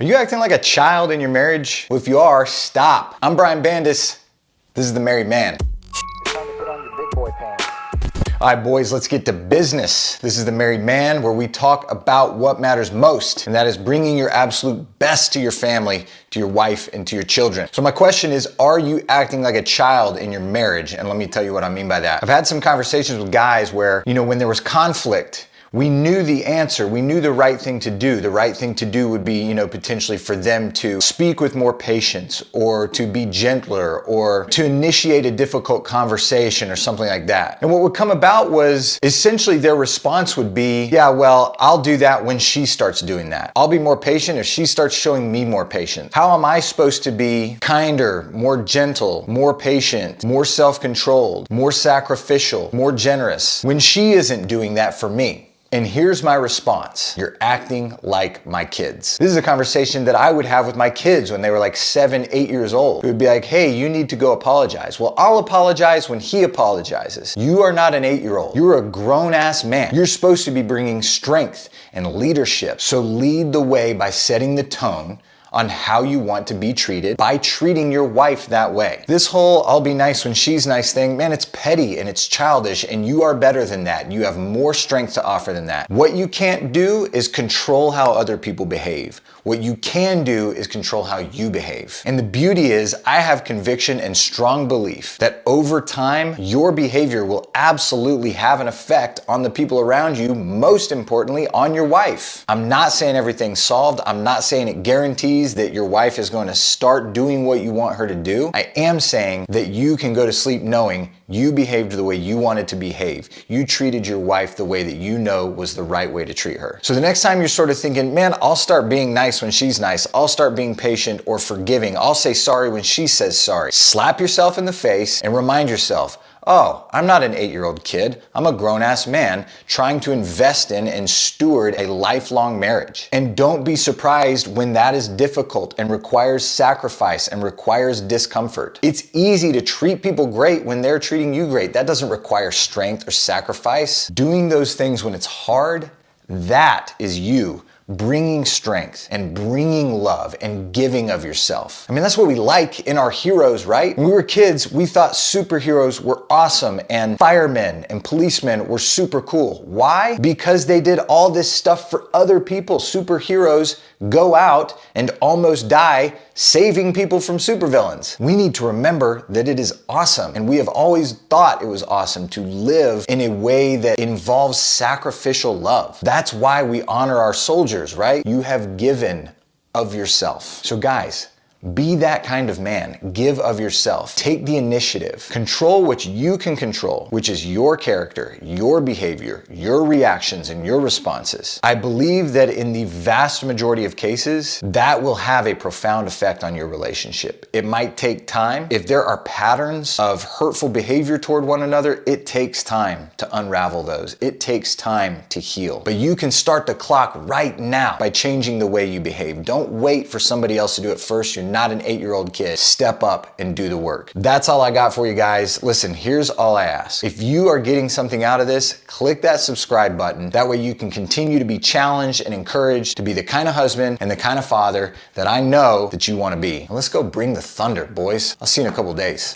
Are you acting like a child in your marriage? Well, if you are, stop. I'm Brian Bandis. This is The Married Man. It's time to put on your big boy pants. All right, boys, let's get to business. This is The Married Man, where we talk about what matters most, and that is bringing your absolute best to your family, to your wife, and to your children. So my question is, are you acting like a child in your marriage? And let me tell you what I mean by that. I've had some conversations with guys where, when there was conflict, we knew the answer. We knew the right thing to do. The right thing to do would be, potentially for them to speak with more patience, or to be gentler, or to initiate a difficult conversation or something like that. And what would come about was essentially their response would be, yeah, well, I'll do that when she starts doing that. I'll be more patient if she starts showing me more patience. How am I supposed to be kinder, more gentle, more patient, more self-controlled, more sacrificial, more generous when she isn't doing that for me? And here's my response. You're acting like my kids. This is a conversation that I would have with my kids when they were like 7, 8 years old. It would be like, hey, you need to go apologize. Well, I'll apologize when he apologizes. You are not an 8-year-old. You're a grown-ass man. You're supposed to be bringing strength and leadership. So lead the way by setting the tone on how you want to be treated by treating your wife that way. This whole I'll be nice when she's nice thing, man, it's petty and it's childish, and you are better than that. You have more strength to offer than that. What you can't do is control how other people behave. What you can do is control how you behave. And the beauty is, I have conviction and strong belief that over time, your behavior will absolutely have an effect on the people around you, most importantly, on your wife. I'm not saying everything's solved. I'm not saying it guarantees that your wife is going to start doing what you want her to do. I am saying that you can go to sleep knowing you behaved the way you wanted to behave. You treated your wife the way that you know was the right way to treat her. So the next time you're sort of thinking, man, I'll start being nice when she's nice. I'll start being patient or forgiving. I'll say sorry when she says sorry. Slap yourself in the face and remind yourself, oh, I'm not an 8-year-old kid. I'm a grown-ass man trying to invest in and steward a lifelong marriage. And don't be surprised when that is difficult and requires sacrifice and requires discomfort. It's easy to treat people great when they're treating you great. That doesn't require strength or sacrifice. Doing those things when it's hard, that is you bringing strength and bringing love and giving of yourself. I mean, that's what we like in our heroes, right? When we were kids, we thought superheroes were awesome and firemen and policemen were super cool. Why? Because they did all this stuff for other people. Superheroes go out and almost die saving people from supervillains. We need to remember that it is awesome, and we have always thought it was awesome to live in a way that involves sacrificial love. That's why we honor our soldiers, right? You have given of yourself. So guys, be that kind of man. Give of yourself. Take the initiative. Control what you can control, which is your character, your behavior, your reactions, and your responses. I believe that in the vast majority of cases, that will have a profound effect on your relationship. It might take time. If there are patterns of hurtful behavior toward one another, it takes time to unravel those. It takes time to heal. But you can start the clock right now by changing the way you behave. Don't wait for somebody else to do it first. You're not an 8-year-old kid. Step up and do the work. That's all I got for you guys. Listen, here's all I ask. If you are getting something out of this, click that subscribe button. That way you can continue to be challenged and encouraged to be the kind of husband and the kind of father that I know that you want to be. And let's go bring the thunder, boys. I'll see you in a couple days.